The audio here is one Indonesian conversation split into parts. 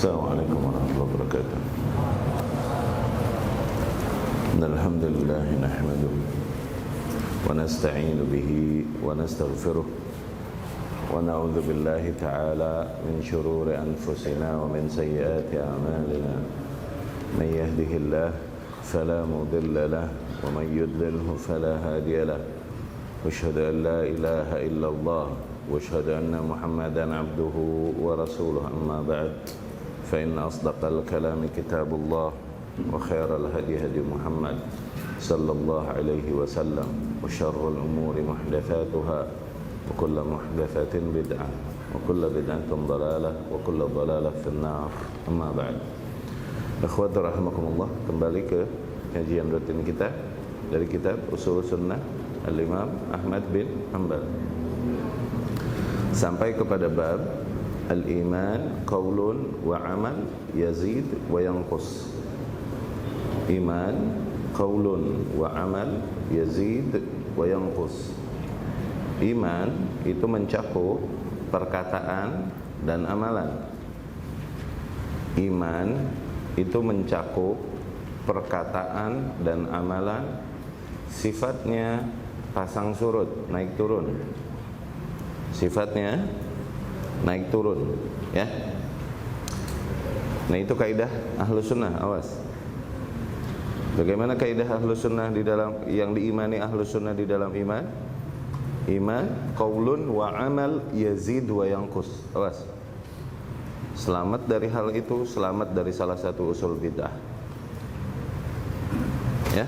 Assalamualaikum warahmatullahi wabarakatuh. Alhamdulillah nahmaduhu wa nasta'inu bihi wa nastaghfiruh wa na'udzu billahi ta'ala min shururi anfusina wa min sayyiati a'malina. Man yahdihillahu fala mudilla lahu wa man yudlilhu fala hadiya lahu. Wa asyhadu an la ilaha illallah wa asyhadu anna Muhammadan 'abduhu wa rasuluhu, amma ba'd. فإن أصدق الكلام كتاب الله وخير الهدي هدي محمد صلى الله عليه وسلم وشر الأمور محدثاتها وكل محدثة بدعة وكل بدعة ضلالة وكل ضلالة في النار, أما بعد. Ikhwati rahimakumullah, kembali ke kajian rutin kita dari kitab Ushul Sunnah Al-Imam Ahmad bin Hanbal, sampai kepada bab Al-iman qaulun wa amal yazid wa yanqus. Iman qaulun wa amal yazid wa yanqus. Iman itu mencakup perkataan dan amalan. Iman itu mencakup perkataan dan amalan, sifatnya pasang surut, naik turun. Sifatnya naik turun, ya. Nah, itu kaidah Ahlus Sunnah. Awas. Bagaimana kaidah Ahlus Sunnah di dalam yang diimani Ahlus Sunnah di dalam iman? Iman qaulun wa amal yazid wa yanqus. Awas. Selamat dari hal itu, selamat dari salah satu usul bid'ah. Ya.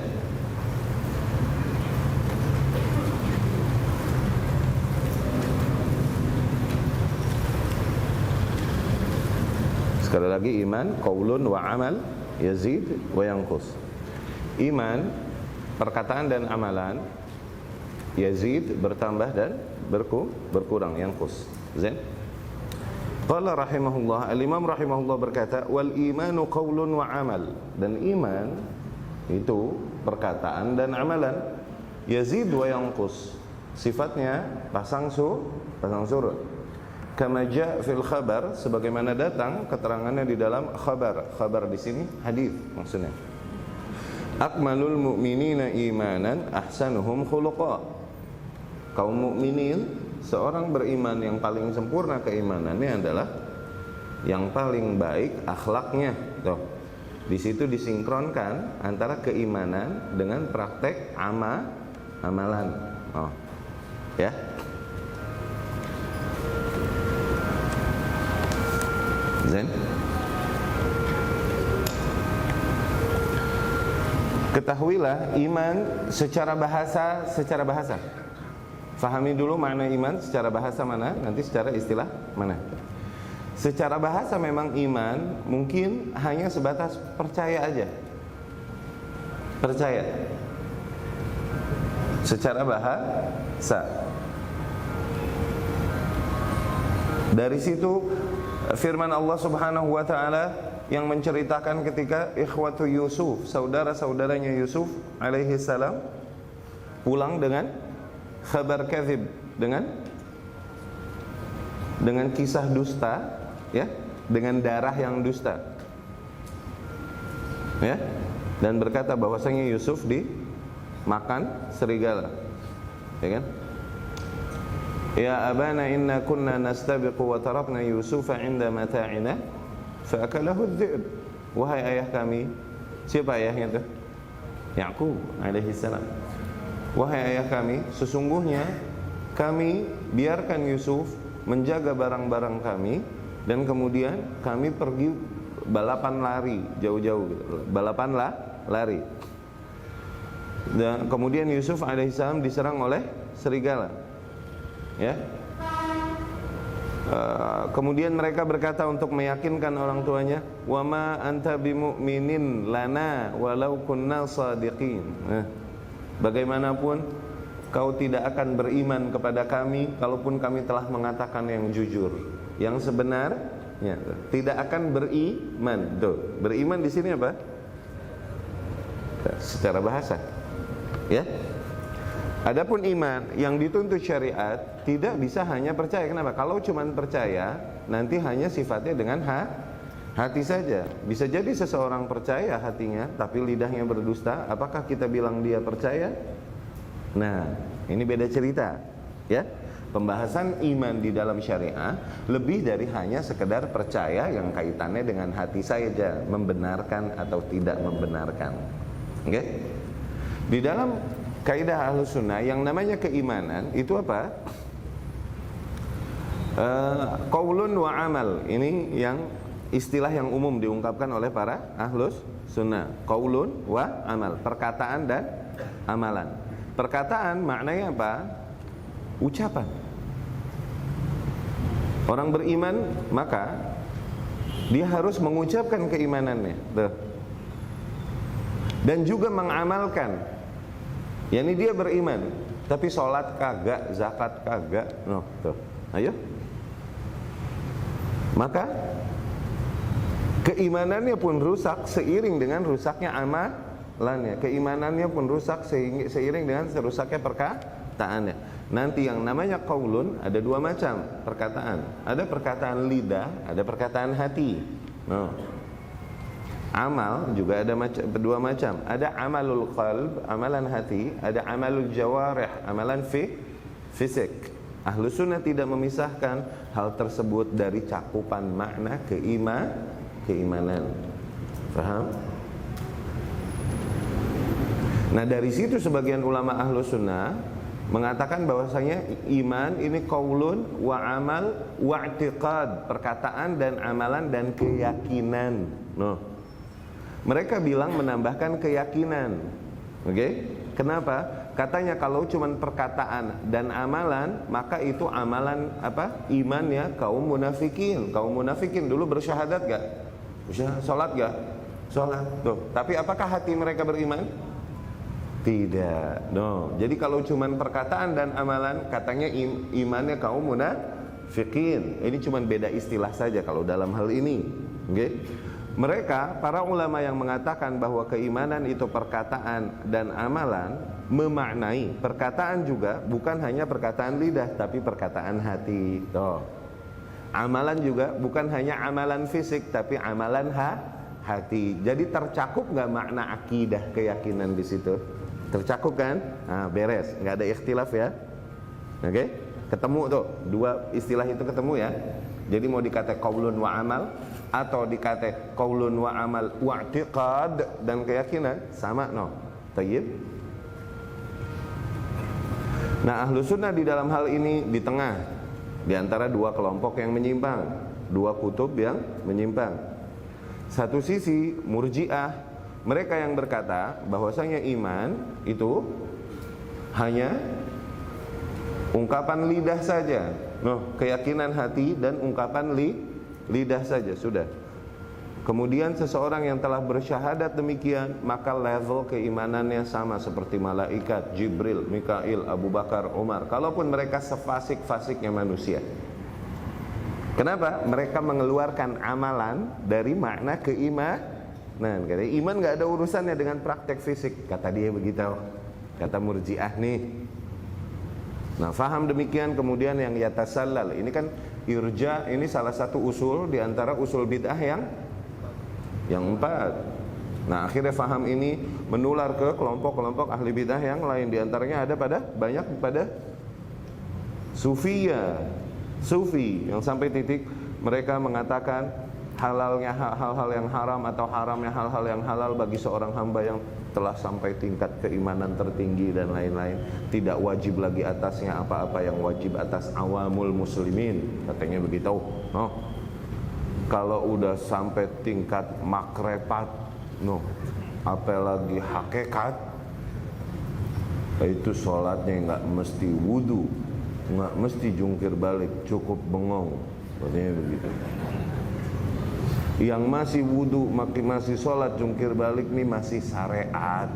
Sekali lagi, iman qaulun wa amal yazid wa yanqus. Iman perkataan dan amalan, yazid bertambah dan berkurang, yanqus. Zain. Qala rahimahullah, al-imam rahimahullah berkata, wal imanu qaulun wa amal. Dan iman itu perkataan dan amalan, yazid wa yanqus. Sifatnya pasang surut. Kama jaa fil khabar, sebagaimana datang keterangannya di dalam khabar. Khabar di sini hadis maksudnya. Akmalul mu'minina imanan ahsanuhum khuluqa. Kaum mukminin, seorang beriman yang paling sempurna keimanannya adalah yang paling baik akhlaknya. Tuh. Di situ disinkronkan antara keimanan dengan praktek amalan. Oh. Ya. Zain. Ketahuilah iman secara bahasa. Fahami dulu makna iman secara bahasa mana, nanti secara istilah mana. Secara bahasa memang iman mungkin hanya sebatas percaya aja. Percaya. Secara bahasa. Dari situ firman Allah Subhanahu wa taala yang menceritakan ketika ikhwatu Yusuf, saudara-saudaranya Yusuf alaihi salam pulang dengan khabar kadzib, dengan kisah dusta, ya, dengan darah yang dusta. Ya, dan berkata bahwasanya Yusuf dimakan serigala. Ya kan? Ya abana inna kunna nastabiqu wa tarakna Yusufa 'inda mata'ina fa akalahu adh-dhi'b. Wahai ayah kami. Siapa ayahnya itu? Yaqub alaihi salam. Wahai ayah kami, sesungguhnya kami biarkan Yusuf menjaga barang-barang kami, dan kemudian kami pergi balapan lari jauh-jauh gitu. Balapan lari. Dan kemudian Yusuf alaihi salam diserang oleh serigala. Ya. Kemudian mereka berkata untuk meyakinkan orang tuanya, wa ma anta bimu'minin lana walau kunna shadiqin. Bagaimanapun kau tidak akan beriman kepada kami kalaupun kami telah mengatakan yang jujur, yang sebenarnya. Tidak akan beriman. Tuh, beriman di sini apa? Secara bahasa. Ya. Adapun iman yang dituntut syariat tidak bisa hanya percaya. Kenapa? Kalau cuma percaya, nanti hanya sifatnya dengan Hati saja. Bisa jadi seseorang percaya hatinya tapi lidahnya berdusta, apakah kita bilang dia percaya? Nah, ini beda cerita, ya. Pembahasan iman di dalam syariah lebih dari hanya sekedar percaya yang kaitannya dengan hati saja, membenarkan atau tidak membenarkan. Oke? Di dalam kaidah Ahlus Sunnah yang namanya keimanan itu apa? Qaulun wa amal. Ini yang istilah yang umum diungkapkan oleh para Ahlus Sunnah. Qaulun wa amal, perkataan dan amalan. Perkataan maknanya apa? Ucapan. Orang beriman maka dia harus mengucapkan keimanannya, tuh. Dan juga mengamalkan. Yani dia beriman, tapi sholat kagak, zakat kagak, no, tuh. Ayo. Maka keimanannya pun rusak seiring dengan rusaknya amalannya. Keimanannya pun rusak seiring dengan rusaknya perkataannya. Nanti yang namanya qaulun ada dua macam perkataan. Ada perkataan lidah, ada perkataan hati. No. Amal juga ada dua macam. Ada amalul qalb, amalan hati. Ada amalul jawarih, amalan fisik. Ahlus Sunnah tidak memisahkan hal tersebut dari cakupan makna keimanan. Paham? Nah, dari situ sebagian ulama Ahlus Sunnah mengatakan bahwasanya iman ini qaulun wa amal wa i'tiqad, perkataan dan amalan dan keyakinan. No. Mereka bilang menambahkan keyakinan. Oke? Kenapa? Katanya kalau cuma perkataan dan amalan, maka itu amalan apa? Imannya kaum munafikin. Kaum munafikin dulu bersyahadat gak? Salat gak? Salat. Tuh. Tapi apakah hati mereka beriman? Tidak. No. Jadi kalau cuma perkataan dan amalan, katanya imannya kaum munafikin. Ini cuma beda istilah saja kalau dalam hal ini. Okay? Mereka, para ulama yang mengatakan bahwa keimanan itu perkataan dan amalan, memaknai perkataan juga bukan hanya perkataan lidah, tapi perkataan hati. Tuh. Amalan juga bukan hanya amalan fisik, tapi amalan hati. Jadi tercakup nggak makna akidah, keyakinan di situ? Tercakup kan? Nah, beres, nggak ada ikhtilaf ya. Oke? Ketemu tuh, dua istilah itu ketemu ya. Jadi mau dikata qaulun wa amal atau dikata qaulun wa amal wa i'tiqad dan keyakinan, sama no. Tayyib. Nah, Ahlus Sunnah di dalam hal ini di tengah, di antara dua kelompok yang menyimpang, dua kutub yang menyimpang. Satu sisi Murji'ah, mereka yang berkata bahwasanya iman itu hanya ungkapan lidah saja. No, keyakinan hati dan ungkapan lidah saja sudah. Kemudian seseorang yang telah bersyahadat demikian, maka level keimanannya sama seperti malaikat, Jibril, Mikail, Abu Bakar, Umar. Kalaupun mereka sefasik-fasiknya manusia. Kenapa? Mereka mengeluarkan amalan dari makna keimanan. Nah, katanya iman gak ada urusannya dengan praktek fisik. Kata dia begitu. Kata Murji'ah nih. Nah, faham demikian. Kemudian yang yatasallal, ini kan irja, ini salah satu usul di antara usul bid'ah yang 4. Nah, akhirnya faham ini menular ke kelompok-kelompok ahli bid'ah yang lain. Di antaranya ada banyak pada Sufi yang sampai titik mereka mengatakan halalnya hal-hal yang haram atau haramnya hal-hal yang halal bagi seorang hamba yang telah sampai tingkat keimanan tertinggi dan lain-lain, tidak wajib lagi atasnya apa-apa yang wajib atas awamul muslimin, katanya begitu. No. Kalau udah sampai tingkat makrifat, no, apalagi hakikat, itu sholatnya nggak mesti wudu, nggak mesti jungkir balik, cukup bengong, katanya begitu. Yang masih wudu, masih sholat jungkir balik nih masih syariat.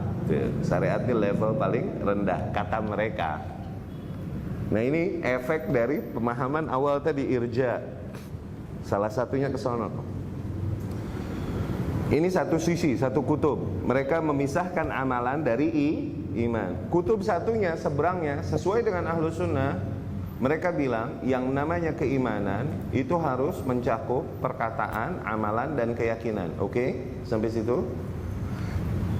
Syariat ini level paling rendah kata mereka. Nah, ini efek dari pemahaman awal tadi irja. Salah satunya ke sono. Ini satu sisi, satu kutub. Mereka memisahkan amalan dari iman. Kutub satunya, seberangnya, sesuai dengan Ahlus Sunnah, Mereka bilang yang namanya keimanan itu harus mencakup perkataan, amalan, dan keyakinan. Oke? Sampai situ?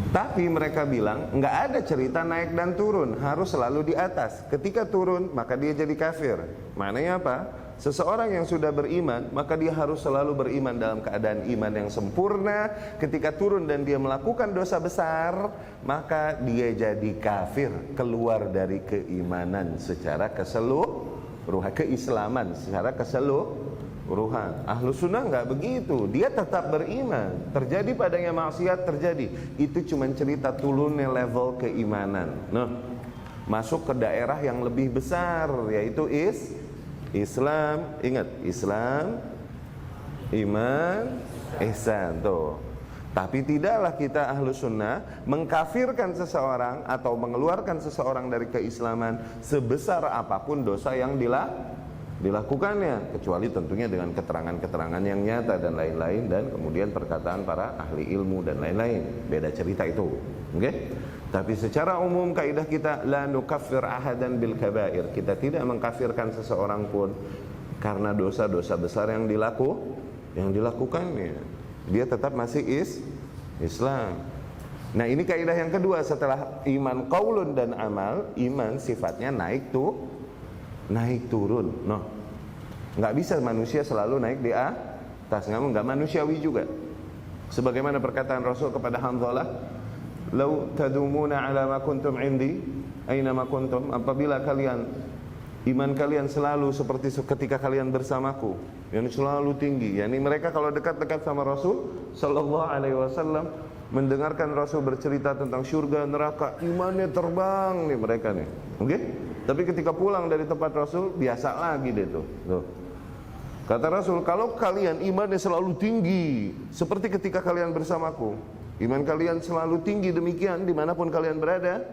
Tapi mereka bilang nggak ada cerita naik dan turun, harus selalu di atas. Ketika turun maka dia jadi kafir. Maknanya apa? Seseorang yang sudah beriman maka dia harus selalu beriman dalam keadaan iman yang sempurna. Ketika turun dan dia melakukan dosa besar, maka dia jadi kafir, keluar dari keimanan secara keseluruhan, keislaman secara keseluruhan. Ahlu sunnah nggak begitu, dia tetap beriman. Terjadi padanya maksiat, terjadi. Itu cuma cerita turunnya level keimanan. Nah, masuk ke daerah yang lebih besar, yaitu Islam. Ingat, Islam, iman, ihsan. Tuh. Tapi tidaklah kita ahlu sunnah mengkafirkan seseorang atau mengeluarkan seseorang dari keislaman sebesar apapun dosa yang dilakukannya, kecuali tentunya dengan keterangan-keterangan yang nyata dan lain-lain, dan kemudian perkataan para ahli ilmu dan lain-lain. Beda cerita itu. Oke? Tapi secara umum kaidah kita la nukaffir ahadan bil kabair. Kita tidak mengkafirkan seseorang pun karena dosa-dosa besar yang dilakukannya. Dia tetap masih Islam. Nah, ini kaidah yang kedua setelah iman qaulun dan amal. Iman sifatnya naik turun. No. Nggak bisa manusia selalu naik di atas, nggak manusiawi juga. Sebagaimana perkataan Rasul kepada Hanzalah, "Lau tadumuna ala ma kuntum indi, aina ma kuntum." Apabila kalian iman kalian selalu seperti ketika kalian bersamaku, yang selalu tinggi. Yani mereka kalau dekat-dekat sama Rasul sallallahu alaihi wasallam, mendengarkan Rasul bercerita tentang surga neraka, imannya terbang nih mereka nih. Oke? Tapi ketika pulang dari tempat Rasul, biasa lagi deh tuh. Kata Rasul, kalau kalian imannya selalu tinggi seperti ketika kalian bersamaku, iman kalian selalu tinggi demikian dimanapun kalian berada,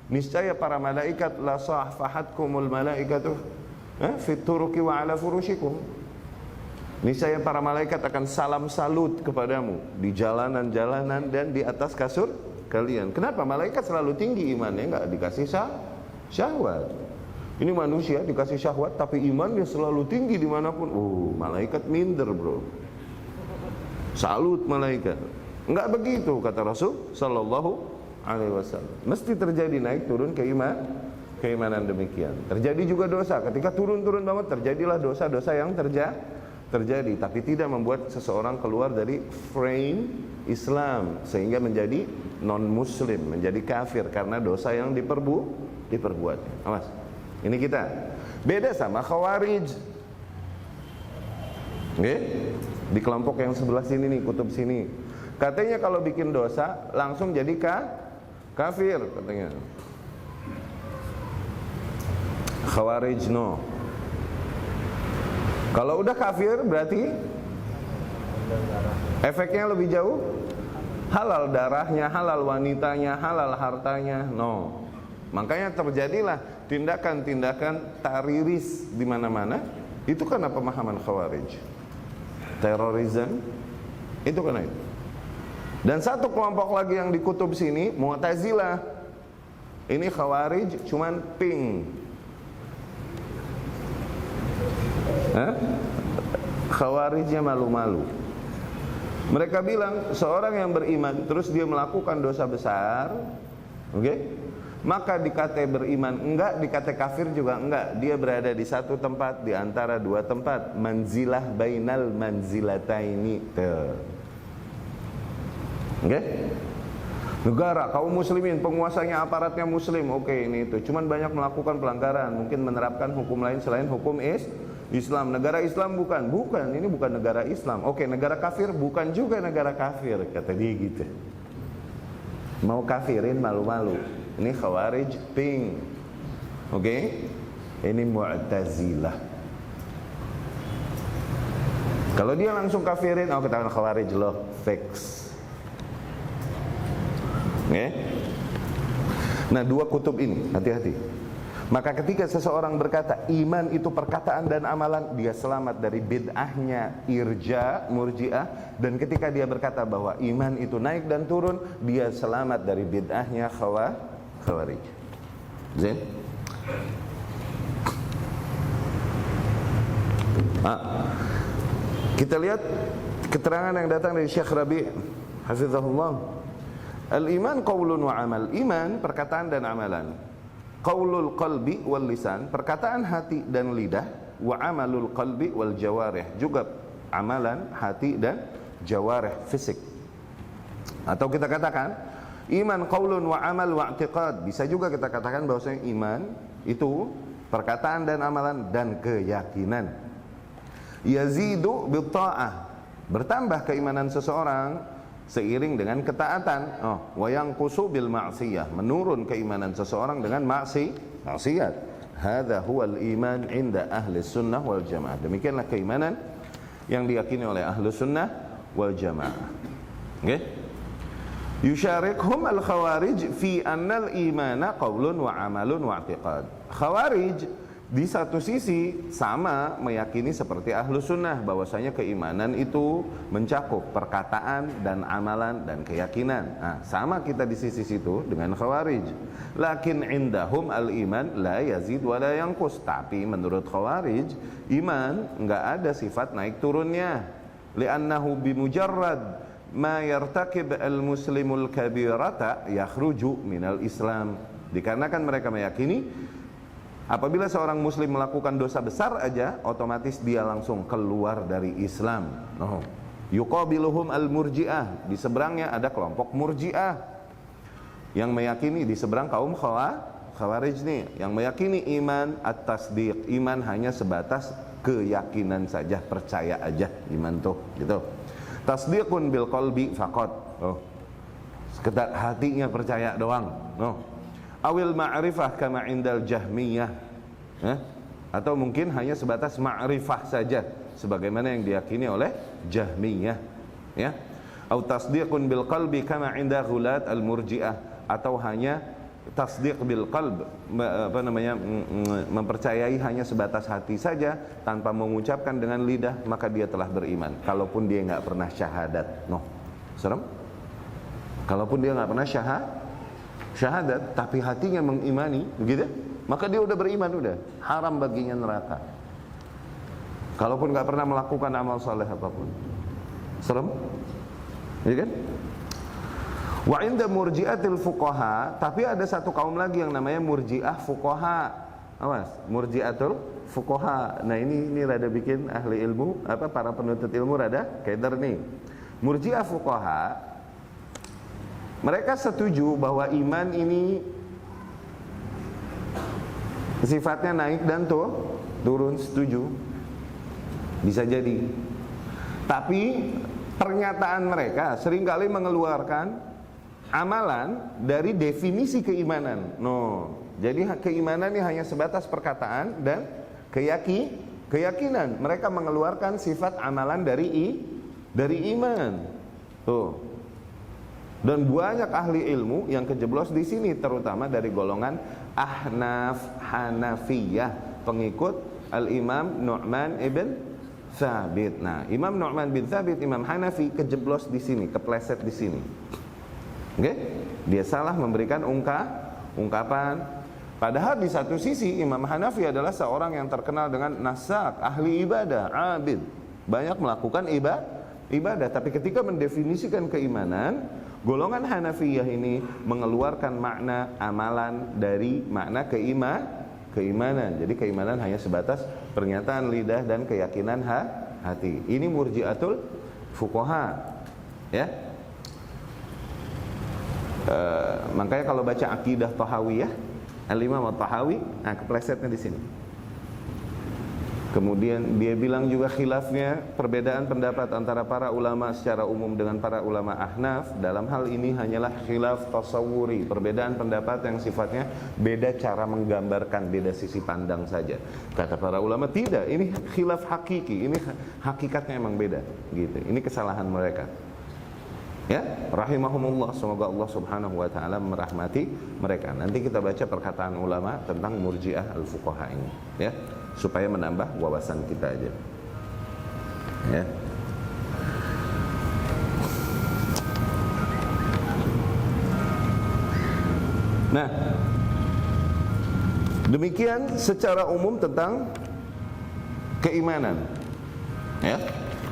niscaya para malaikat la sahfahatkumul malaikatuh fit turuki wa ala furushikum. Niscaya para malaikat akan salam salut kepadamu di jalanan-jalanan dan di atas kasur kalian. Kenapa? Malaikat selalu tinggi imannya, enggak dikasih syahwat. Ini manusia dikasih syahwat tapi imannya selalu tinggi dimanapun. Malaikat minder, bro. Salut malaikat. Enggak begitu kata Rasul sallallahu alaihi wasallam. Mesti terjadi naik turun keimanan demikian. Terjadi juga dosa. Ketika turun-turun banget terjadilah dosa-dosa yang terjadi, tapi tidak membuat seseorang keluar dari frame Islam sehingga menjadi non muslim, menjadi kafir karena dosa yang diperbuat. Awas. Ini kita beda sama Khawarij. Oke? Di kelompok yang sebelah sini nih, kutub sini. Katanya kalau bikin dosa langsung jadi kafir katanya. Khawarij no. Kalau udah kafir berarti efeknya lebih jauh. Halal darahnya, halal wanitanya, halal hartanya. No. Makanya terjadilah tindakan-tindakan tariris di mana-mana. Itu karena pemahaman Khawarij. Terorisme itu karena itu. Dan satu kelompok lagi yang di kutub sini, Mu'tazilah. Ini Khawarij cuman pink. Khawarijnya malu-malu. Mereka bilang seorang yang beriman terus dia melakukan dosa besar, maka dikata beriman enggak, dikata kafir juga enggak. Dia berada di satu tempat di antara dua tempat, manzilah bainal manzilataini. Negara kaum muslimin, penguasanya aparatnya muslim, ini itu. Cuman banyak melakukan pelanggaran, mungkin menerapkan hukum lain selain hukum Islam. Negara Islam bukan, ini bukan negara Islam. Negara kafir bukan juga negara kafir, kata dia gitu. Mau kafirin malu-malu. Ini Khawarij pink. Ini Mu'tazilah. Kalau dia langsung kafirin, katakan Khawarij loh, fix. Nah, dua kutub ini, hati-hati. Maka ketika seseorang berkata iman itu perkataan dan amalan, dia selamat dari bid'ahnya Murji'ah. Dan ketika dia berkata bahwa iman itu naik dan turun, dia selamat dari bid'ahnya Khawarij. Zain? Kita lihat keterangan yang datang dari Syekh Rabi' hafizahullah. Al-iman qaulun wa amal. Iman perkataan dan amalan. Qaulul qalbi wal lisan, perkataan hati dan lidah, wa amalul qalbi wal jawarih, juga amalan hati dan jawarih fisik. Atau kita katakan iman qaulun wa amal wa i'tiqad. Bisa juga kita katakan bahwasanya iman itu perkataan dan amalan dan keyakinan. Yazidu bil ta'ah, bertambah keimanan seseorang seiring dengan ketaatan. Wa yanqusu bil ma'siyah, menurun keimanan seseorang dengan maksiat. Hadza huwal iman 'inda ahli sunnah wal jamaah. Demikianlah keimanan yang diyakini oleh ahli sunnah wal jamaah. Oke? Yusyarikhum al-khawarij fi anna al-imana qaulun wa amalun wa i'tiqad. Khawarij di satu sisi sama meyakini seperti ahlu sunnah bahwasanya keimanan itu mencakup perkataan dan amalan dan keyakinan. Sama kita di sisi situ dengan khawarij. Lakin indahum al-iman la yazid wa la yanqus. Tapi menurut khawarij, iman enggak ada sifat naik turunnya. Li'annahu bimujarrad ma yartakib al-muslimul kabirata yakhruju minal islam. Dikarenakan mereka meyakini apabila seorang muslim melakukan dosa besar aja, otomatis dia langsung keluar dari Islam. Yuqabiluhum al-murji'ah, di seberangnya ada kelompok murji'ah yang meyakini, di seberang kaum khawarij nih, yang meyakini iman at-tasdiq, iman hanya sebatas keyakinan saja, percaya aja iman tuh, gitu. Tasdiqun bil qalbi faqat, sekedar hatinya percaya doang. Awil ma'rifah kama indal jahmiyah, atau mungkin hanya sebatas ma'rifah saja sebagaimana yang diyakini oleh jahmiyah, ya. Atau tasdiqun bil qalbi kama inda ghulat al murji'ah, atau hanya tasdiq bil qalb, mempercayai hanya sebatas hati saja tanpa mengucapkan dengan lidah, maka dia telah beriman kalaupun dia nggak pernah syahadat. Serem. Kalaupun dia nggak pernah syahadat tapi hatinya mengimani, begitu, maka dia udah beriman, udah haram baginya neraka kalaupun nggak pernah melakukan amal saleh apapun. Serem, ya kan? Wa inda murji'atil fuqaha, tapi ada satu kaum lagi yang namanya murji'ah fuqaha. Awas, murji'atul fuqaha. Nah ini rada bikin ahli ilmu, para penuntut ilmu rada keder nih. Murji'ah fuqaha, mereka setuju bahwa iman ini sifatnya naik dan turun, setuju. Bisa jadi. Tapi pernyataan mereka seringkali mengeluarkan amalan dari definisi keimanan. Jadi keimanan ini hanya sebatas perkataan dan keyakinan. Mereka mengeluarkan sifat amalan dari iman. Dan banyak ahli ilmu yang kejeblos di sini, terutama dari golongan Ahnaf Hanafiyah, pengikut Al-Imam Nu'man ibn Thabit. Nah, Imam Nu'man bin Thabit, Imam Hanafi, kejeblos di sini, kepleset di sini. Oke? Dia salah memberikan ungkapan. Padahal di satu sisi Imam Hanafi adalah seorang yang terkenal dengan nasak, ahli ibadah, abid, banyak melakukan ibadah. Tapi ketika mendefinisikan keimanan, golongan Hanafiyah ini mengeluarkan makna amalan dari makna keimanan. Jadi keimanan hanya sebatas pernyataan lidah dan keyakinan hati. Ini murji'atul fuqaha, ya. Makanya kalau baca akidah Tahawiyah, Al-Imam At-Tahawi, keplesetnya di sini. Kemudian dia bilang juga khilafnya, perbedaan pendapat antara para ulama secara umum dengan para ulama Ahnaf dalam hal ini hanyalah khilaf tasawuri, perbedaan pendapat yang sifatnya beda cara menggambarkan, beda sisi pandang saja. Kata para ulama tidak, ini khilaf hakiki, ini hakikatnya emang beda, gitu. Ini kesalahan mereka. Ya, rahimahumullah, semoga Allah Subhanahu wa taala merahmati mereka. Nanti kita baca perkataan ulama tentang murji'ah al-fuqaha ini, ya, supaya menambah wawasan kita aja. Ya. Nah, demikian secara umum tentang keimanan. Ya.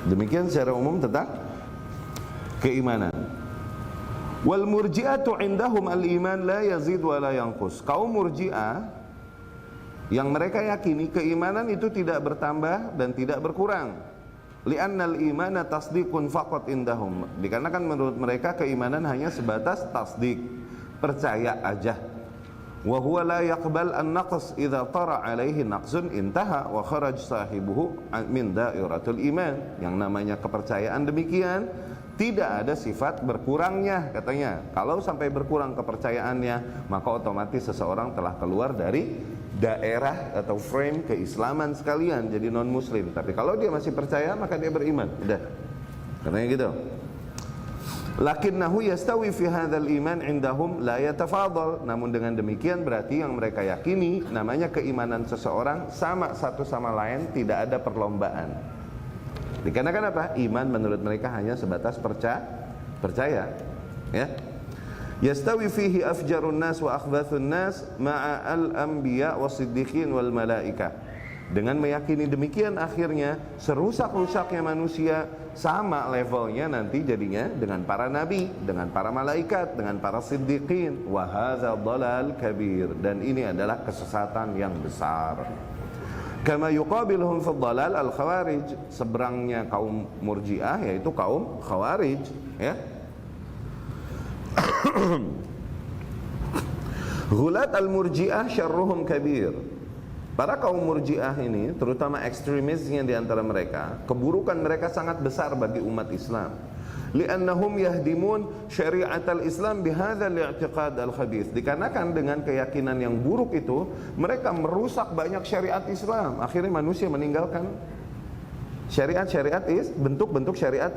Demikian secara umum tentang keimanan. Wal murji'atu indahum al-iman la yazid wa la yanqus. Kaum murji'ah yang mereka yakini keimanan itu tidak bertambah dan tidak berkurang. Li'annal imana tasdiqun faqat indahum. Dikarenakan menurut mereka keimanan hanya sebatas tasdik, percaya aja. Wa huwa la yaqbal an-naqs idza tara alaihi naqsun intaha wa kharaj sahibuhu min dairatul iman. Yang namanya kepercayaan demikian tidak ada sifat berkurangnya katanya. Kalau sampai berkurang kepercayaannya, maka otomatis seseorang telah keluar dari daerah atau frame keislaman sekalian, jadi non muslim. Tapi kalau dia masih percaya, maka dia beriman. Udah. Katanya gitu. Lakinnahu yastawi fi hadzal iman indahum la yatafadhal. Namun dengan demikian berarti yang mereka yakini namanya keimanan seseorang sama satu sama lain, tidak ada perlombaan. Dikarenakan apa? Iman menurut mereka hanya sebatas percaya. Ya. Yastawi fihi afjarun nas wa akhbathun nas ma'a al-anbiya was-siddiqin wal malaikah. Dengan meyakini demikian akhirnya serusak-rusaknya manusia sama levelnya nanti jadinya dengan para nabi, dengan para malaikat, dengan para siddiqin. Wa hadza dhalal kabir, dan ini adalah kesesatan yang besar. Kama yuqabiluhum fi dhalal al-khawarij, seberangnya kaum murji'ah yaitu kaum khawarij, ya. Ghulat al-murji'ah syarruhum kabir. Para kaum murji'ah ini, terutama ekstremisnya di antara mereka, keburukan mereka sangat besar bagi umat Islam. Li'annahum yahdimun syari'atal Islam bihadzal i'tiqad al-khabith. Dikarenakan dengan keyakinan yang buruk itu, mereka merusak banyak syariat Islam. Akhirnya manusia meninggalkan syariat-syariat bentuk-bentuk syariat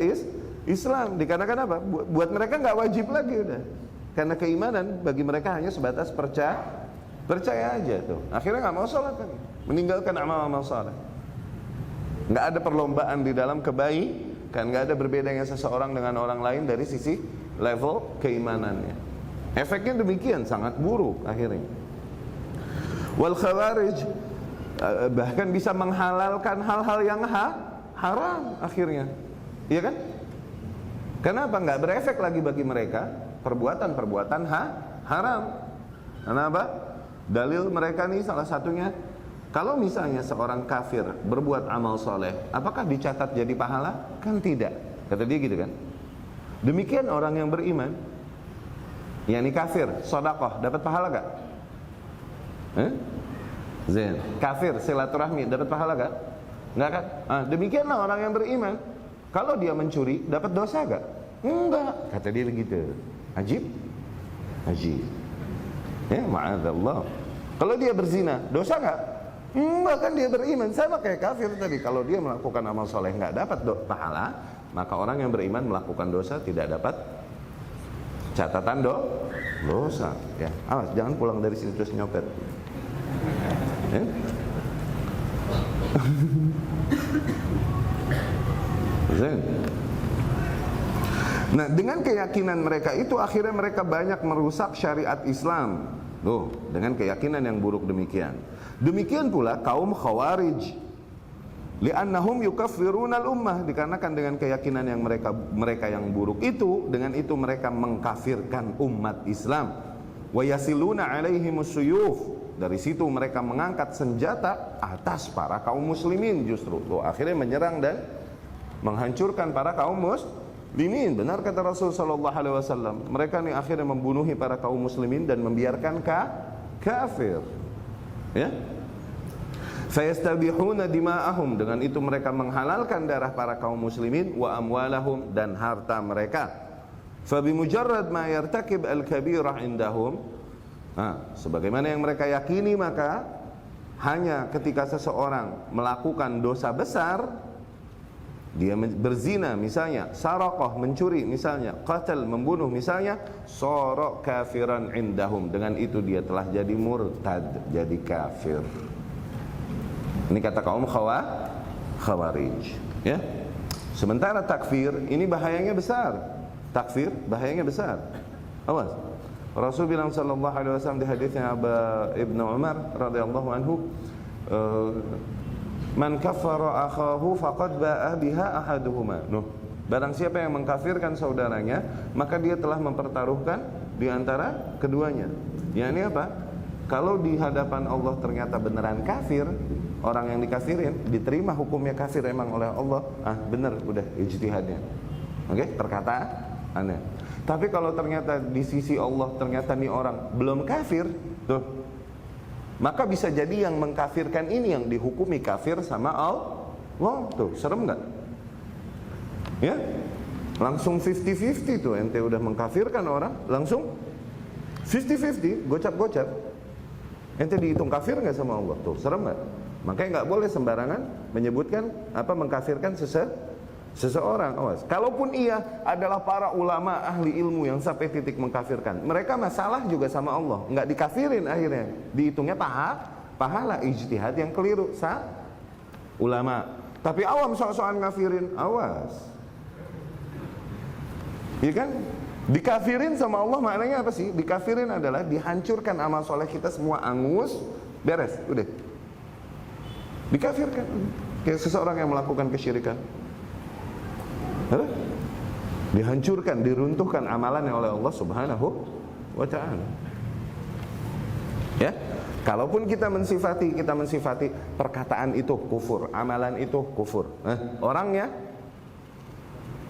Islam. Dikarenakan apa? Buat mereka nggak wajib lagi udah. Karena keimanan bagi mereka hanya sebatas percaya aja tuh. Akhirnya nggak mau sholat lagi, meninggalkan amal-amal sholat. Nggak ada perlombaan di dalam kebaikan, nggak ada berbedanya seseorang dengan orang lain dari sisi level keimanannya. Efeknya demikian, sangat buruk akhirnya. Wal khawarij bahkan bisa menghalalkan hal-hal yang haram akhirnya, iya kan? Kenapa? Nggak berefek lagi bagi mereka perbuatan-perbuatan haram. Kenapa? Dalil mereka nih salah satunya, kalau misalnya seorang kafir berbuat amal soleh, apakah dicatat jadi pahala? Kan tidak. Kata dia gitu kan. Demikian orang yang beriman, yakni kafir, sedekah, dapat pahala gak? Zain. Kafir, silaturahmi, dapat pahala gak? Enggak kan? Demikianlah orang yang beriman. Kalau dia mencuri, dapat dosa gak? Enggak. Kata dia begitu. Ajib. Ya, ma'adzallah. Kalau dia berzina, dosa gak? Enggak, kan dia beriman. Sama kayak kafir tadi. Kalau dia melakukan amal soleh gak dapat pahala, maka orang yang beriman melakukan dosa tidak dapat catatan dosa. Ya, awas jangan pulang dari situ terus nyopet. Ya? Nah, dengan keyakinan mereka itu akhirnya mereka banyak merusak syariat Islam. Tuh, dengan keyakinan yang buruk demikian. Demikian pula kaum khawarij. Li'annahum yukaffiruna al-ummah, dikarenakan dengan keyakinan yang mereka yang buruk itu, dengan itu mereka mengkafirkan umat Islam. Wa yasiluna 'alaihimus suyuf, dari situ mereka mengangkat senjata atas para kaum muslimin justru. Tuh, akhirnya menyerang dan menghancurkan para kaum muslimin. Benar kata Rasul sallallahu alaihi wasallam, mereka nih akhirnya membunuhi para kaum muslimin dan membiarkan kafir. Ya. Fayastabihuna dima'ahum, dengan itu mereka menghalalkan darah para kaum muslimin, wa amwalahum, dan harta mereka. Fa bimujarrad ma yartakib al-kabirah indahum, sebagaimana yang mereka yakini, maka hanya ketika seseorang melakukan dosa besar, dia berzina misalnya, saraqah, mencuri misalnya, qatal, membunuh misalnya, sara kafiran indahum, dengan itu dia telah jadi murtad, jadi kafir. Ini kata kaum khawarij, ya. Sementara takfir ini bahayanya besar. Takfir bahayanya besar. Awas. Rasul bilang sallallahu alaihi wasallam di hadisnya Ibnu Umar radhiyallahu anhu, Man kaffara akhahu faqad ba'a biha ahaduhuma. Barang siapa yang mengkafirkan saudaranya, maka dia telah mempertaruhkan di antara keduanya. Yakni apa? Kalau di hadapan Allah ternyata beneran kafir, orang yang dikafirin diterima hukumnya kafir emang oleh Allah, bener, udah ijtihadnya. Oke, perkataannya. Tapi kalau ternyata di sisi Allah ternyata nih orang belum kafir, tuh, maka bisa jadi yang mengkafirkan ini yang dihukumi kafir sama Allah. Tuh, serem nggak? Ya, langsung 50-50 tuh, ente udah mengkafirkan orang, langsung 50-50, gocap-gocap. Ente dihitung kafir nggak sama Allah? Tuh, serem nggak? Makanya nggak boleh sembarangan menyebutkan mengkafirkan seseorang. Awas. Kalaupun ia adalah para ulama ahli ilmu yang sampai titik mengkafirkan, mereka masalah juga sama Allah, nggak dikafirin akhirnya, dihitungnya pahala ijtihad yang keliru ulama. Tapi awam sok-sokan ngafirin, awas. Iya kan? Dikafirin sama Allah maknanya apa sih? Dikafirin adalah dihancurkan amal soleh kita semua, angus, beres, udah. Dikafirkan. Kayak seseorang yang melakukan kesyirikan. Dihancurkan, diruntuhkan amalannya oleh Allah Subhanahu wa ta'ala. Ya? Kalaupun kita mensifati perkataan itu kufur, amalan itu kufur. Orangnya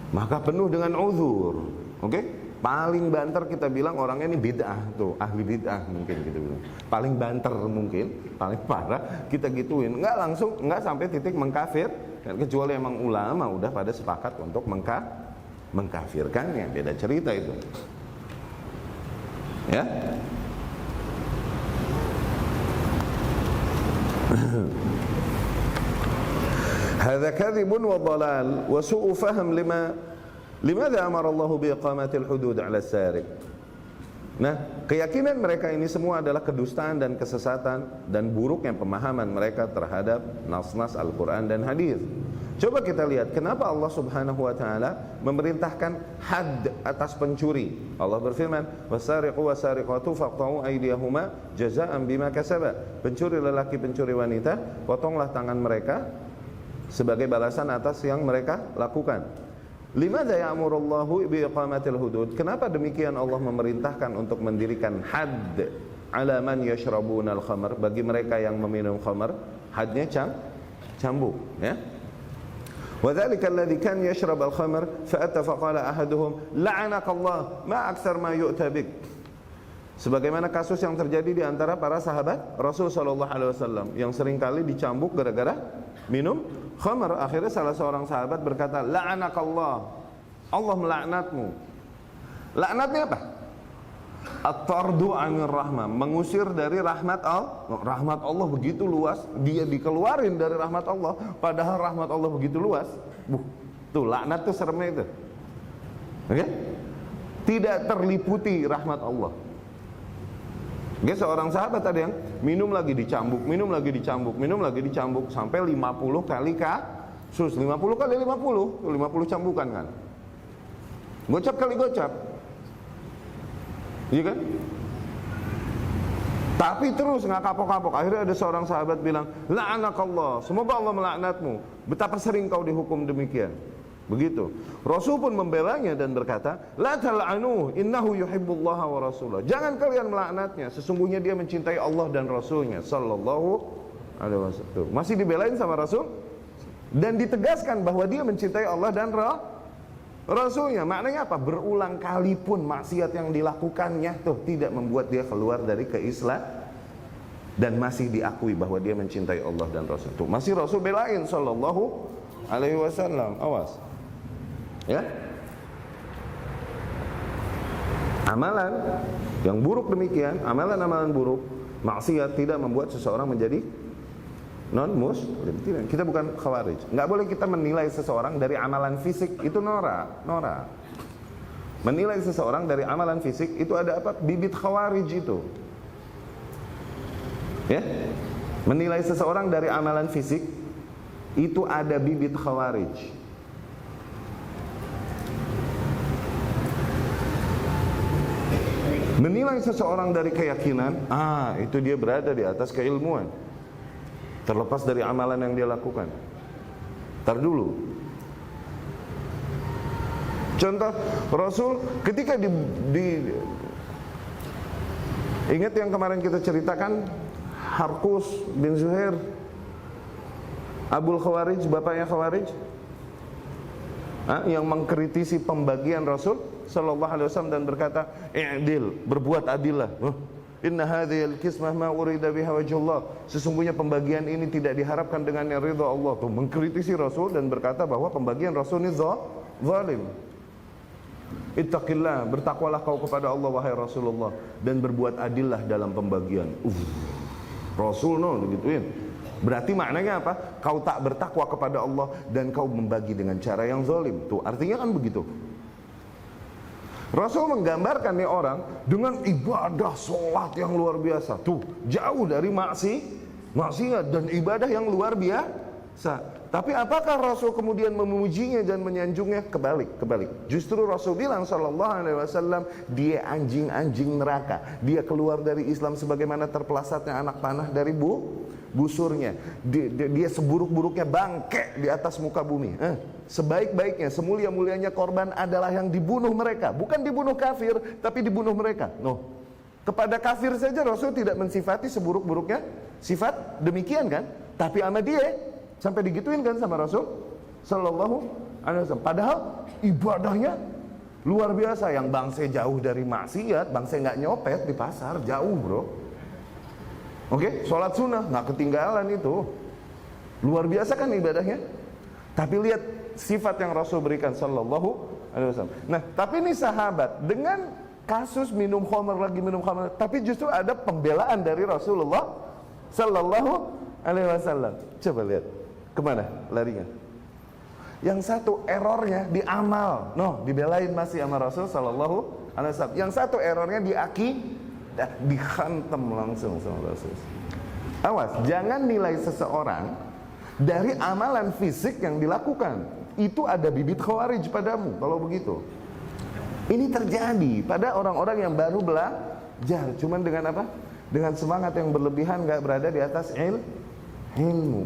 maka penuh dengan uzur. Oke? Paling banter kita bilang orangnya ini bid'ah tuh, ahli bid'ah mungkin gitu bilang. Paling banter mungkin, paling parah kita gituin. Enggak sampai titik mengkafir, kecuali emang ulama udah pada sepakat untuk mengkafirkannya, beda cerita itu. Ya? Hadza kadhibun wa dhalal wa su'u fahm limadha amara Allah bi iqamatil hudud 'ala as-sariq. Nah, keyakinan mereka ini semua adalah kedustaan dan kesesatan dan buruknya pemahaman mereka terhadap nas-nas Al-Qur'an dan hadis. Coba kita lihat kenapa Allah Subhanahu wa taala memerintahkan had atas pencuri. Allah berfirman, "Wasariqu wasariqatu faqta'u aydiyahuma jazaa'an bima kasaba." Pencuri lelaki, pencuri wanita, potonglah tangan mereka sebagai balasan atas yang mereka lakukan. Limadza ya'murullahu biiqamatil hudud? Kenapa demikian Allah memerintahkan untuk mendirikan had ala man yashrabunal khamr, bagi mereka yang meminum khamr? Hadnya cambuk, ya. Wa dzalika alladhi kan yashrab al-khamr fa ata fa qala ahaduhum la'anakallah ma aktsar ma yu'ta bik. Sebagaimana kasus yang terjadi di antara para sahabat Rasul sallallahu alaihi wasallam yang seringkali dicambuk gara-gara minum khamr. Akhirnya salah seorang sahabat berkata, la'anakallah, Allah melaknatmu. Laknatnya apa? At-tardu 'anir rahmah, mengusir dari rahmat Allah. Rahmat Allah begitu luas, dia dikeluarin dari rahmat Allah, padahal rahmat Allah begitu luas. Tuh laknat tuh seremnya itu. Oke? Tidak terliputi rahmat Allah. Oke, seorang sahabat ada yang minum lagi dicambuk, minum lagi dicambuk, minum lagi dicambuk sampai 50 kali kasus. 50 kali 50, 50 cambukan kan. Gocap kali gocap. Iya kan? Tapi terus nggak kapok-kapok. Akhirnya ada seorang sahabat bilang, la'anakallah, semoga Allah melaknatmu. Betapa sering kau dihukum demikian. Begitu. Rasul pun membelanya dan berkata, la tal'anuh innahu yuhibbullaha wa rasulah. Jangan kalian melaknatnya, sesungguhnya dia mencintai Allah dan Rasulnya sallallahu alaihi wasallam. Masih dibelain sama Rasul dan ditegaskan bahwa dia mencintai Allah dan Rasulnya. Maknanya apa? Berulang kali pun maksiat yang dilakukannya tuh tidak membuat dia keluar dari Islam dan masih diakui bahwa dia mencintai Allah dan Rasul. Tuh, masih Rasul belain sallallahu alaihi wasallam. Awas. Ya. Amalan yang buruk demikian, amalan-amalan buruk, maksiat tidak membuat seseorang menjadi non-muslim. Kita bukan khawarij. Enggak boleh kita menilai seseorang dari amalan fisik, itu norak. Menilai seseorang dari amalan fisik itu ada apa? Bibit khawarij itu. Ya. Menilai seseorang dari amalan fisik itu ada bibit khawarij. Menilai seseorang dari keyakinan, itu dia berada di atas keilmuan. terlepas dari amalan yang dia lakukan. Tar dulu. Contoh Rasul ketika ingat yang kemarin kita ceritakan, Harkus bin Zuhair, Abul Khawarij, bapaknya Khawarij, yang mengkritisi pembagian Rasul sallallahu alaihi wasallam dan berkata, "I'dil, berbuat adillah. Inna hadhil qismah ma urida biha wajhullah." Sesungguhnya pembagian ini tidak diharapkan dengan ridha Allah. Tuh mengkritisi Rasul dan berkata bahwa pembagian Rasul ini zalim. Ittaqillah, bertakwalah kau kepada Allah wahai Rasulullah, dan berbuat adillah dalam pembagian. Rasul digituin. Berarti maknanya apa? Kau tak bertakwa kepada Allah dan kau membagi dengan cara yang zalim. Tuh artinya kan begitu. Rasul menggambarkan nih orang dengan ibadah sholat yang luar biasa. Tuh jauh dari maksiat dan ibadah yang luar biasa. Tapi apakah Rasul kemudian memujinya dan menyanjungnya? Kebalik. Justru Rasul bilang sallallahu alaihi wasallam, dia anjing-anjing neraka. Dia keluar dari Islam sebagaimana terpelasatnya anak panah dari busurnya. Dia seburuk-buruknya bangke di atas muka bumi. Sebaik-baiknya, semulia-mulianya korban adalah yang dibunuh mereka. Bukan dibunuh kafir, tapi dibunuh mereka. Kepada kafir saja Rasul tidak mensifati seburuk-buruknya sifat demikian kan? Tapi sama dia sampai digituin kan sama Rasul sallallahu alaihi wasallam. Padahal ibadahnya luar biasa. Yang bangsa jauh dari maksiat, bangsa nggak nyopet di pasar, jauh bro. Oke, sholat sunnah nggak ketinggalan itu. Luar biasa kan ibadahnya. Tapi lihat sifat yang Rasul berikan sallallahu alaihi wasallam. Nah, tapi ini sahabat dengan kasus minum khamr, tapi justru ada pembelaan dari Rasulullah sallallahu alaihi wasallam. Coba lihat. Kemana larinya? Yang satu errornya di amal, dibelain masih sama Rasul sallallahu alaihi wasallam. Yang satu errornya di akidah, dihantam langsung sama Rasul. Awas, jangan nilai seseorang dari amalan fisik yang dilakukan. Itu ada bibit khawarij padamu kalau begitu. Ini terjadi pada orang-orang yang baru belajar, cuman dengan apa? Dengan semangat yang berlebihan, gak berada di atas ilmu.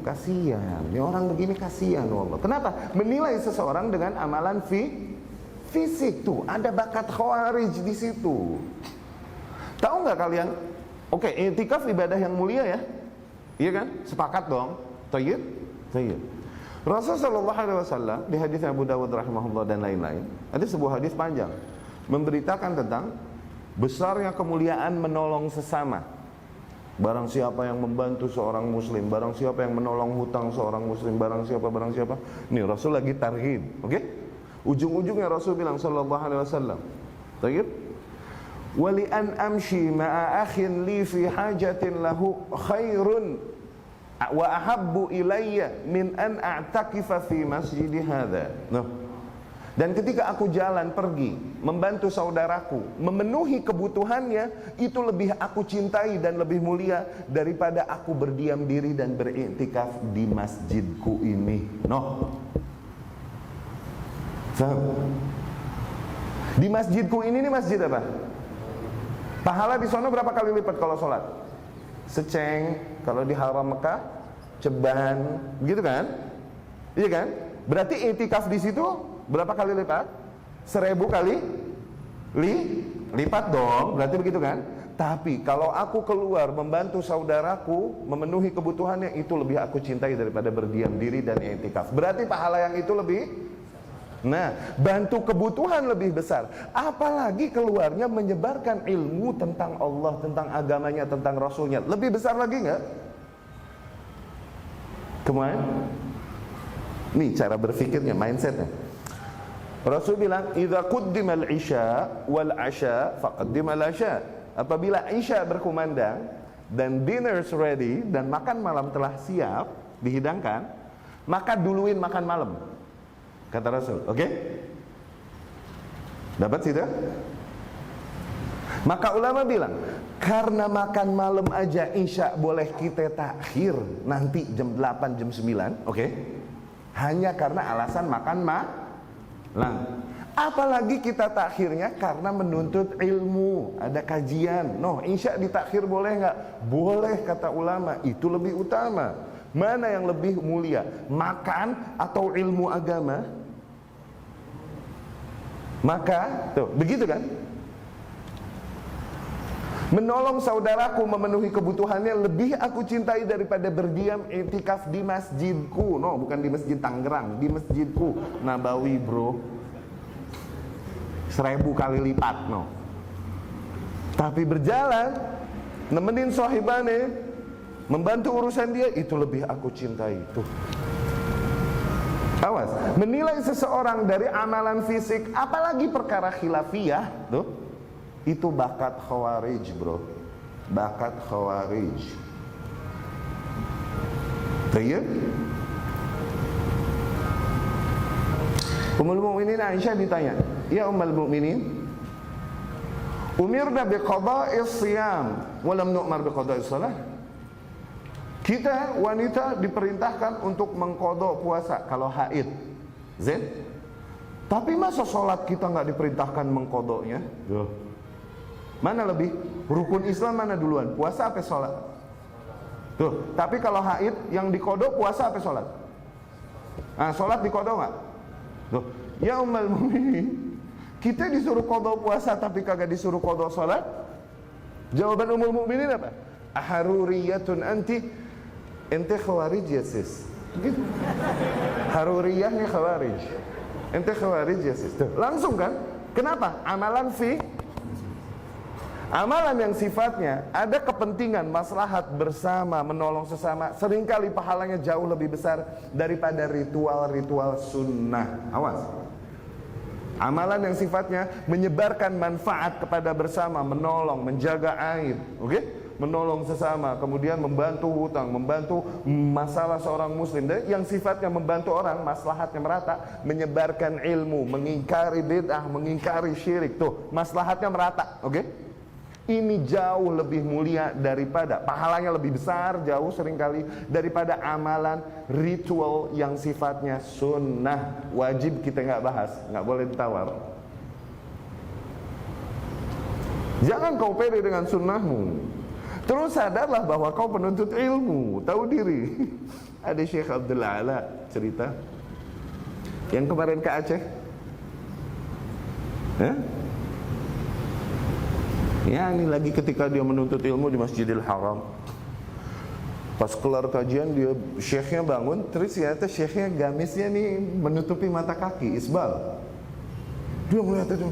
Kasihan, ini orang begini kasihan Allah. Kenapa? Menilai seseorang dengan amalan fisik. Tuh ada bakat khawarij di situ. Tahu nggak kalian? Oke, i'tikaf ibadah yang mulia ya, iya kan? Sepakat dong. Tayyib. Rasul sallallahu alaihi wasallam di hadis Abu Dawud rahimahullah dan lain-lain, ada sebuah hadis panjang memberitakan tentang besarnya kemuliaan menolong sesama. Barang siapa yang membantu seorang muslim, barang siapa yang menolong hutang seorang muslim, barang siapa. Nih Rasul lagi tarhib, oke? Ujung-ujungnya Rasul bilang sallallahu alaihi wasallam, tayyib, wali an amshi ma'a akhin li fi hajatin lahu khairun wa ahabbu ilayya min an a'takifa fi masjidi hadha. Dan ketika aku jalan pergi membantu saudaraku memenuhi kebutuhannya, itu lebih aku cintai dan lebih mulia daripada aku berdiam diri dan beriktikaf di masjidku ini. Faham? Di masjidku ini masjid apa? Pahala di sana berapa kali lipat kalau sholat? Seceng. Kalau di haram Mekah ceban, gitu kan? Iya kan? Berarti iktikaf di situ berapa kali lipat? 1000 kali lipat dong, berarti begitu kan? Tapi kalau aku keluar membantu saudaraku memenuhi kebutuhannya, itu lebih aku cintai daripada berdiam diri dan i'tikaf. Berarti pahala yang itu lebih, bantu kebutuhan lebih besar. Apalagi keluarnya menyebarkan ilmu tentang Allah, tentang agamanya, tentang Rasulnya, lebih besar lagi nggak? Kemana? Nih cara berpikirnya, mindsetnya. Rasul bilang, "Idza quddimal isya wal asya faqaddimal asya." Apabila isya berkumandang dan dinner's ready dan makan malam telah siap dihidangkan, maka duluin makan malam. Kata Rasul, oke? Dapat sih dah? Maka ulama bilang, karena makan malam aja isya boleh kita takhir nanti jam 8, jam 9, oke? Hanya karena alasan makan apalagi kita takhirnya karena menuntut ilmu, ada kajian. Isya ditakhir boleh nggak? Boleh kata ulama, itu lebih utama. Mana yang lebih mulia, makan atau ilmu agama? Maka, tuh, begitu kan? Menolong saudaraku memenuhi kebutuhannya lebih aku cintai daripada berdiam i'tikaf di masjidku. No, bukan di masjid Tangerang, di masjidku Nabawi, bro. 1000 kali lipat, no. Tapi berjalan, nemenin sahibane, membantu urusan dia, itu lebih aku cintai. Tuh. Awas, menilai seseorang dari amalan fisik, apalagi perkara khilafiyah, tuh. Itu bakat khawarij, bro. Bakat khawarij. Tayyib. Ummul Mukminin Aisyah ditanya, "Ya Ummul Mukminin, umirna biqada'is shiyam wa lam nu'mar biqada'is shalah?" Kita wanita diperintahkan untuk mengqadha puasa kalau haid. Zain? Tapi masa sholat kita nggak diperintahkan mengqadhanya? Mana lebih? Rukun Islam mana duluan? Puasa apa sholat? Tuh, tapi kalau haid yang dikodok puasa apa sholat? Nah, sholat dikodok nggak? Tuh, ya Ummul Mukminin, kita disuruh kodok puasa tapi kagak disuruh kodok sholat? Jawaban Ummul Mukminin apa? Haruriyatun anti, ente khawarij ya sis. Gitu. Haruriyah nih khawarij, ente khawarij ya sis. Tuh, langsung kan? Kenapa? Amalan yang sifatnya ada kepentingan, maslahat bersama, menolong sesama, seringkali pahalanya jauh lebih besar daripada ritual-ritual sunnah. Awas. Amalan yang sifatnya menyebarkan manfaat kepada bersama, menolong, menjaga aib, oke? Menolong sesama, kemudian membantu hutang, membantu masalah seorang muslim, dan yang sifatnya membantu orang, maslahatnya merata, menyebarkan ilmu, mengingkari bid'ah, mengingkari syirik, tuh, maslahatnya merata, oke? Ini jauh lebih mulia daripada, pahalanya lebih besar jauh seringkali daripada amalan ritual yang sifatnya sunnah. Wajib kita nggak bahas, nggak boleh ditawar. Jangan kau pede dengan sunnahmu. Terus sadarlah bahwa kau penuntut ilmu, tahu diri. Ada Syekh Abdul Ala cerita yang kemarin ke Aceh. Ya, ini lagi ketika dia menuntut ilmu di Masjidil Haram. Pas kelar kajian, syekhnya bangun, terus ternyata syekhnya gamisnya nih menutupi mata kaki, isbal. Dia melihat itu,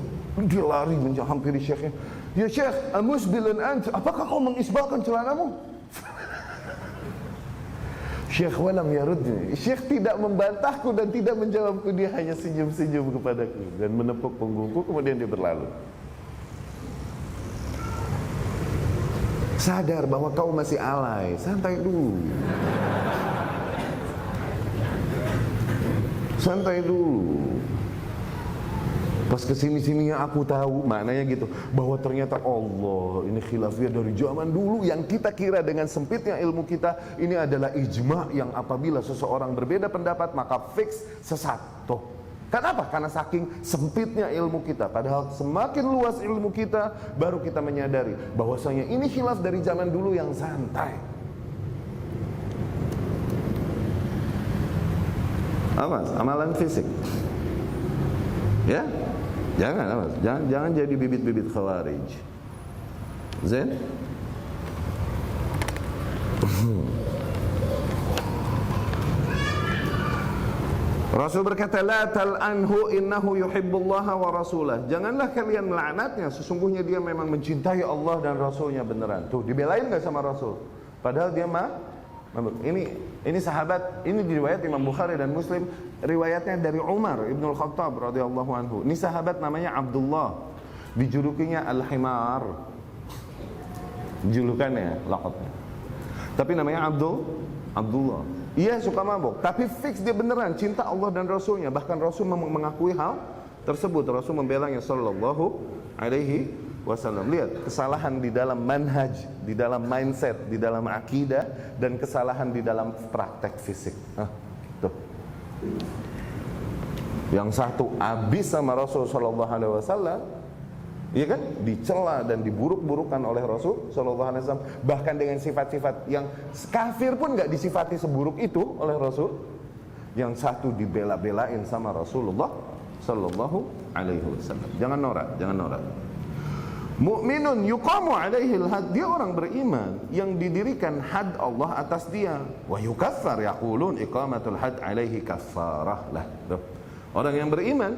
dia lari menghampiri syekhnya. Ya Syekh, amusbilun ant, apakah kau mengisbalkan celanamu? Syekh walam yarudni. Syekh tidak membantahku dan tidak menjawabku, dia hanya senyum-senyum kepadaku dan menepuk punggungku, kemudian dia berlalu. Sadar bahwa kau masih alay, santai dulu. Santai dulu. Pas kesini-sininya aku tahu, maknanya gitu, bahwa ternyata Allah ini khilafiyah dari zaman dulu yang kita kira dengan sempitnya ilmu kita, ini adalah ijma' yang apabila seseorang berbeda pendapat maka fix sesat. Tuh. Kenapa? Karena saking sempitnya ilmu kita. Padahal semakin luas ilmu kita, baru kita menyadari bahwasanya ini khilaf dari zaman dulu yang santai. Awas, amalan fisik. Ya, jangan awas, jangan jadi bibit-bibit khawarij. Zain? Rasul berkata, la tal'anhu innahu yuhibbullaha wa rasulah. Janganlah kalian melaknatnya, sesungguhnya dia memang mencintai Allah dan Rasulnya beneran. Tuh, dibelain gak sama Rasul? Padahal dia ini sahabat, ini diriwayat Imam Bukhari dan Muslim, riwayatnya dari Umar Ibnul Khattab radhiyallahu anhu. Ini sahabat namanya Abdullah, dijulukinya Al-Himar, julukannya, laqabnya. Tapi namanya Abdullah. Iya, suka mabuk, tapi fix dia beneran cinta Allah dan Rasulnya. Bahkan Rasul mengakui hal tersebut. Rasul membelanya sallallahu alaihi wasallam. Lihat kesalahan di dalam manhaj, di dalam mindset, di dalam akidah, dan kesalahan di dalam praktek fisik. Tuh. Yang satu habis sama Rasul sallallahu alaihi wasallam, Iya kan? Dicela dan diburuk-burukan oleh Rasul sallallahu alaihi wasallam, bahkan dengan sifat-sifat yang kafir pun nggak disifati seburuk itu oleh Rasul. Yang satu dibela-belain sama Rasulullah sallallahu alaihi wasallam. Jangan norak, jangan norak. Mu'minun yuqamu alaihi al-had, dia orang beriman yang didirikan had Allah atas dia. Wa yukaffar, yaqulun iqamatul had alaihi kaffarah lah. Orang yang beriman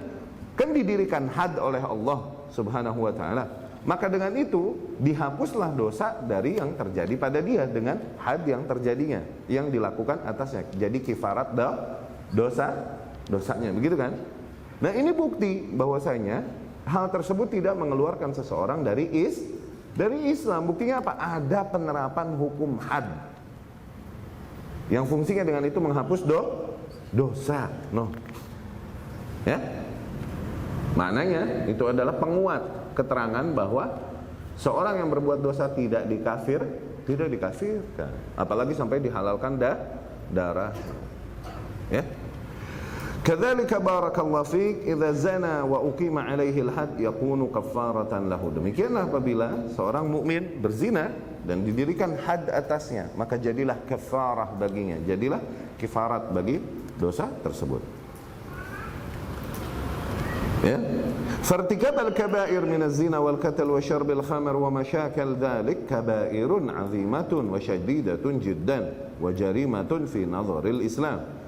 kan didirikan had oleh Allah Subhanahu wa ta'ala, maka dengan itu dihapuslah dosa dari yang terjadi pada dia dengan had yang terjadinya, yang dilakukan atasnya. Jadi kifarat dosanya, begitu kan? Nah, ini bukti bahwasanya hal tersebut tidak mengeluarkan seseorang dari Islam. Buktinya apa? Ada penerapan hukum had yang fungsinya dengan itu menghapus dosa. Ya, maknanya itu adalah penguat keterangan bahwa seorang yang berbuat dosa tidak dikafirkan, apalagi sampai dihalalkan darah. Ya. Kadzalika barakallahu fiik idza zana wa uqima alaihi al-had yakunu kaffaratan lahu. Demikianlah apabila seorang mukmin berzina dan didirikan had atasnya, maka jadilah kafarah baginya, jadilah kifarat bagi dosa tersebut. Ya. Fartikab al-kaba'ir min az-zina wal qatl wa syarb al-khamr wa masyakal dzalik kaba'irun 'azimatun wa syadidatun jiddan wa jarimatun fi nazaril Islam.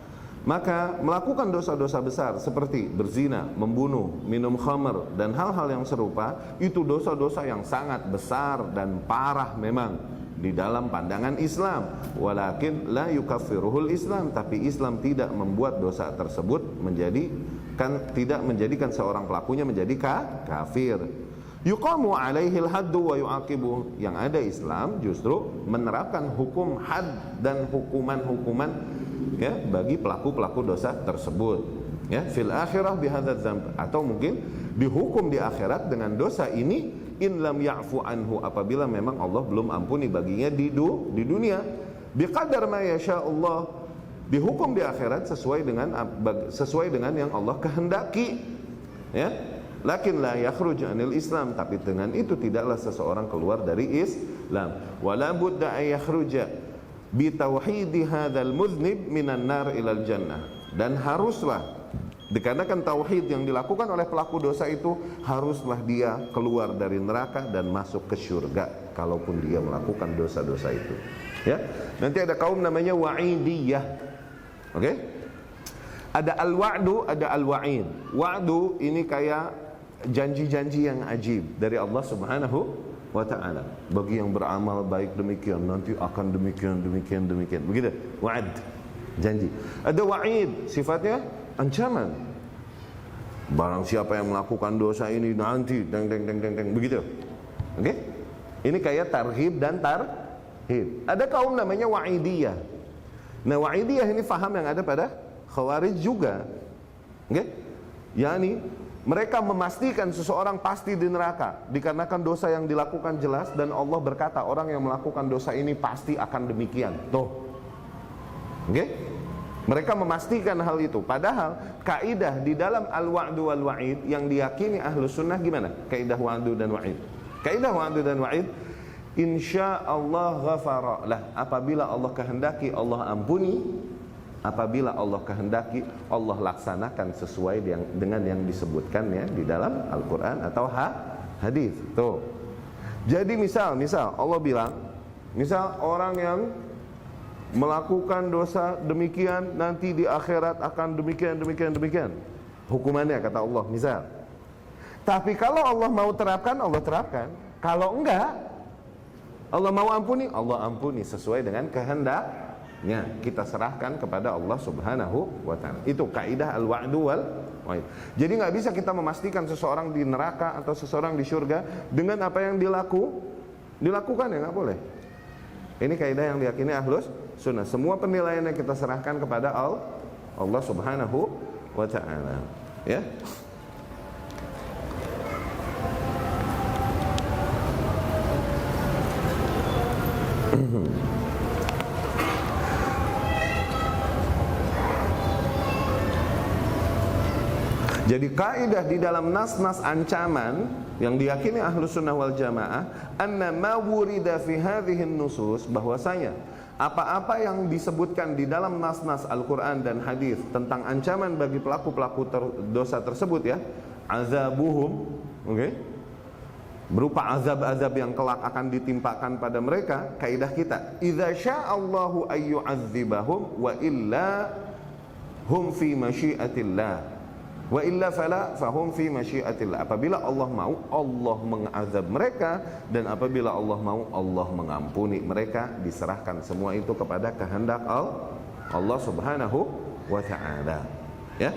Maka melakukan dosa-dosa besar seperti berzina, membunuh, minum khamr dan hal-hal yang serupa, itu dosa-dosa yang sangat besar dan parah memang di dalam pandangan Islam. Walakin la yukaffiruhul Islam, tapi Islam tidak membuat dosa tersebut tidak menjadikan seorang pelakunya menjadi kafir. Yuqamu alaihi al-haddu wa yu'aqibu. Yang ada Islam justru menerapkan hukum had dan hukuman-hukuman, ya, bagi pelaku-pelaku dosa tersebut. Ya, fil akhirah bihadzal dzamb, atau mungkin dihukum di akhirat dengan dosa ini in lam ya'fu anhu, apabila memang Allah belum ampuni baginya di dunia. Biqadar ma yasha Allah, dihukum di akhirat sesuai dengan yang Allah kehendaki. Ya. Lakin la yakhruj anil Islam, tapi dengan itu tidaklah seseorang keluar dari Islam. Wala budda ay yakhruja bi tauhidi hadzal muznib minan nar ilal jannah. Dan haruslah, dikarenakan tauhid yang dilakukan oleh pelaku dosa itu, haruslah dia keluar dari neraka dan masuk ke surga kalaupun dia melakukan dosa-dosa itu. Ya. Nanti ada kaum namanya wa'idiyah. Oke? Ada al-wa'du, ada al-wa'id. Wa'du ini kayak janji-janji yang ajib dari Allah Subhanahu wa ta'ala. Bagi yang beramal baik demikian, nanti akan demikian. Begitu, wa'ad, janji. Ada wa'id, sifatnya ancaman. Barang siapa yang melakukan dosa ini nanti begitu. Oke? Ini kayak tarhib dan tarhib. Ada kaum namanya wa'idiyah. Nah, wa'idiyah ini faham yang ada pada Khawarij juga. Oke? Yani mereka memastikan seseorang pasti di neraka dikarenakan dosa yang dilakukan jelas, dan Allah berkata orang yang melakukan dosa ini pasti akan demikian. Tuh. Oke? Mereka memastikan hal itu. Padahal kaidah di dalam al-wa'du wal wa'id yang diyakini Ahlus Sunnah gimana? Kaidah wa'du dan wa'id. Kaidah wa'du dan wa'id, insyaallah ghafara lah. Apabila Allah kehendaki Allah ampuni. Apabila Allah kehendaki Allah laksanakan sesuai dengan yang disebutkannya di dalam Al-Quran atau hadis. Tuh. Jadi misal Allah bilang, misal orang yang melakukan dosa demikian nanti di akhirat akan demikian. Hukumannya kata Allah, misal. Tapi kalau Allah mau terapkan, Allah terapkan. Kalau enggak, Allah mau ampuni, Allah ampuni sesuai dengan kehendaknya. Kita serahkan kepada Allah Subhanahu wa ta'ala. Itu kaidah al-wa'du wal wa'id. Jadi nggak bisa kita memastikan seseorang di neraka atau seseorang di surga dengan apa yang dilakukan, ya nggak boleh. Ini kaidah yang diyakini Ahlus Sunnah. Semua penilaian yang kita serahkan kepada Allah Subhanahu wa ta'ala. Ya. Jadi kaidah di dalam nas-nas ancaman yang diyakini Ahlus Sunnah wal Jamaah, anna ma wurida fi hadhihi nusus, bahwasanya apa-apa yang disebutkan di dalam nas-nas Al-Quran dan hadis tentang ancaman bagi pelaku-pelaku dosa tersebut, ya, azabuhum, oke, berupa azab-azab yang kelak akan ditimpakan pada mereka. Kaidah kita, idza sya'allahu ayyu'adzibahum wa illa hum fi masyiatillah wa illa fala fahum fi masyiatillah. Apabila Allah mau, Allah mengazab mereka, dan apabila Allah mau, Allah mengampuni mereka. Diserahkan semua itu kepada kehendak Allah Subhanahu wa ta'ala, ya.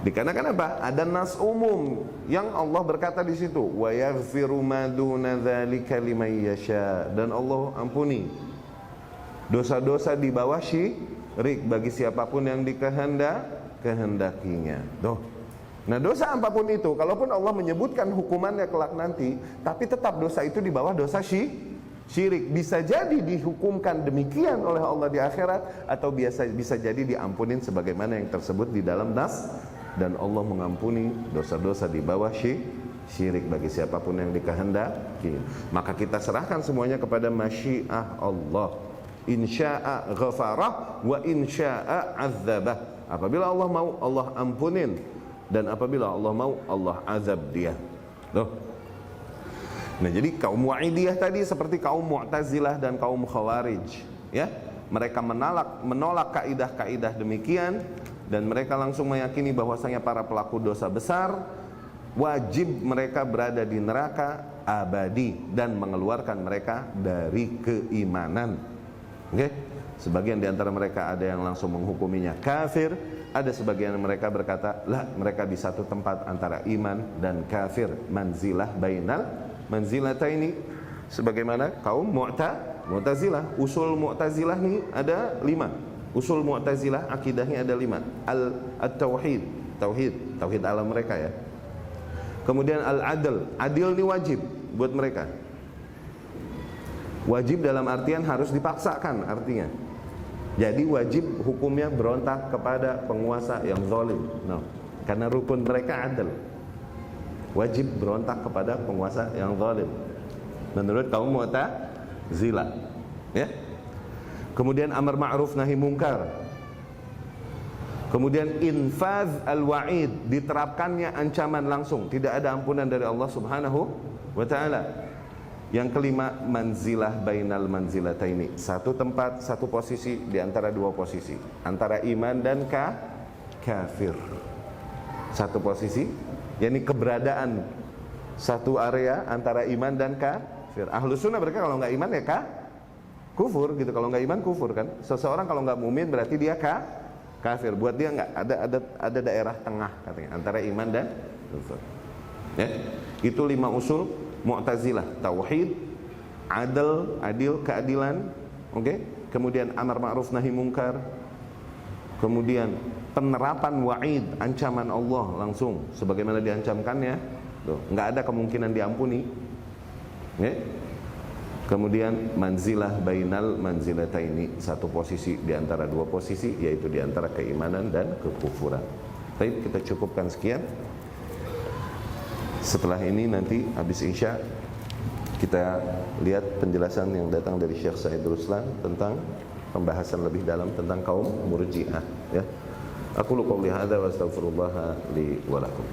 Dikarenakan apa? Ada nas umum yang Allah berkata di situ, wa yaghfiru ma duna dzalika liman yasha, dan Allah ampuni dosa-dosa di bawah syirik bagi siapapun yang kehendakinya. Nah, dosa apapun itu, kalaupun Allah menyebutkan hukumannya kelak nanti, tapi tetap dosa itu di bawah dosa syirik. Bisa jadi dihukumkan demikian oleh Allah di akhirat, atau bisa jadi diampunin sebagaimana yang tersebut di dalam nas. Dan Allah mengampuni dosa-dosa di bawah syirik bagi siapapun yang dikehendaki. Maka kita serahkan semuanya kepada masyiah Allah. Insya'a ghafarah wa insya'a azzabah. Apabila Allah mau, Allah ampunin, dan apabila Allah mau, Allah azab dia. Loh. Nah, jadi kaum Wa'idiyah tadi seperti kaum Mu'tazilah dan kaum Khawarij, ya. Mereka menolak kaidah-kaidah demikian, dan mereka langsung meyakini bahwasanya para pelaku dosa besar wajib mereka berada di neraka abadi dan mengeluarkan mereka dari keimanan. Oke? Sebagian di antara mereka ada yang langsung menghukuminya kafir, ada sebagian mereka berkata, lah, mereka di satu tempat antara iman dan kafir, manzilah bainal manzilataini, sebagaimana kaum Mu'tazilah. Usul Mu'tazilah ini ada 5. Usul Mu'tazilah akidahnya ada 5. Tauhid alam mereka, ya. Kemudian al-adl, adil ini wajib buat mereka. Wajib dalam artian harus dipaksakan, artinya. Jadi wajib hukumnya berontak kepada penguasa yang zalim. No. Karena rukun mereka adil. Wajib berontak kepada penguasa yang zalim. Menurut kaum Mu'tazilah, ya. Kemudian amar ma'ruf nahi mungkar. Kemudian infaz al-wa'id, diterapkannya ancaman langsung, tidak ada ampunan dari Allah Subhanahu wa ta'ala. Yang kelima, manzilah bainal manzilataini, satu tempat, satu posisi di antara dua posisi, antara iman dan kafir. Satu posisi, yakni keberadaan satu area antara iman dan kafir. Ahlus Sunnah mereka kalau nggak iman ya kufur gitu, kalau nggak iman kufur kan. Seseorang kalau nggak mumin berarti dia kafir. Buat dia nggak ada daerah tengah katanya antara iman dan kufur. Ya, itu 5 usul Mu'tazilah: tauhid, adil, keadilan, oke. Kemudian amar ma'ruf nahi mungkar. Kemudian penerapan wa'id, ancaman Allah langsung sebagaimana diancamkannya. Tuh, nggak ada kemungkinan diampuni. Ya. Kemudian manzilah bainal manzilataini, satu posisi di antara dua posisi, yaitu di antara keimanan dan kekufuran. Baik, kita cukupkan sekian. Setelah ini nanti habis Isya kita lihat penjelasan yang datang dari Syekh Said Ruslan tentang pembahasan lebih dalam tentang kaum Murji'ah, ya. Aku qouli hadza wa astaghfirullah li wa lakum.